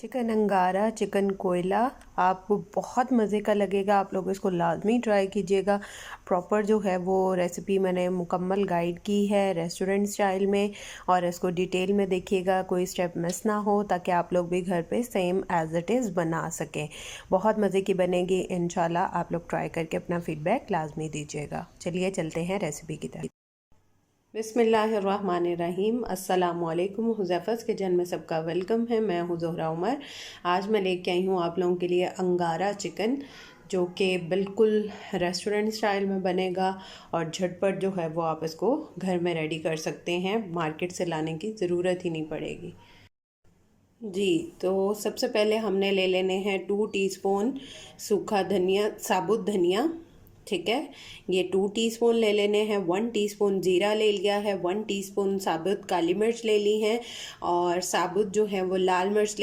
Chicken अंगारा, chicken कोयला आपको बहुत मज़े का लगेगा। आप लोग इसको लाजमी ट्राई कीजिएगा। प्रॉपर जो है वो रेसिपी मैंने मुकम्मल गाइड की है रेस्टोरेंट स्टाइल में, और इसको डिटेल में देखिएगा, कोई स्टेप मिस ना हो, ताकि आप लोग भी घर पे सेम एज इट इज़ बना सकें। बहुत मज़े की बनेगी इंशाल्लाह। आप लोग ट्राई करके अपना फ़ीडबैक लाजमी दीजिएगा। चलिए चलते हैं रेसिपी की तरफ। बिस्मिल्लाहिर्रहमानिर्रहीम। अस्सलामुअलैकुम। हुज़ैफ़ा's किचन में सबका वेलकम है। मैं हूँ ज़ोहरा उमर। आज मैं लेके आई हूँ आप लोगों के लिए अंगारा चिकन, जो कि बिल्कुल रेस्टोरेंट स्टाइल में बनेगा और झटपट जो है वो आप इसको घर में रेडी कर सकते हैं। मार्केट से लाने की ज़रूरत ही नहीं पड़ेगी जी। तो सबसे पहले हमने ले लेने हैं 2 टीस्पून सूखा धनिया, साबुत धनिया। ठीक है, ये 2 टीस्पून ले लेने हैं। 1 टीस्पून जीरा ले लिया है। 1 टीस्पून साबुत काली मिर्च ले ली है, और साबुत जो है वो लाल मिर्च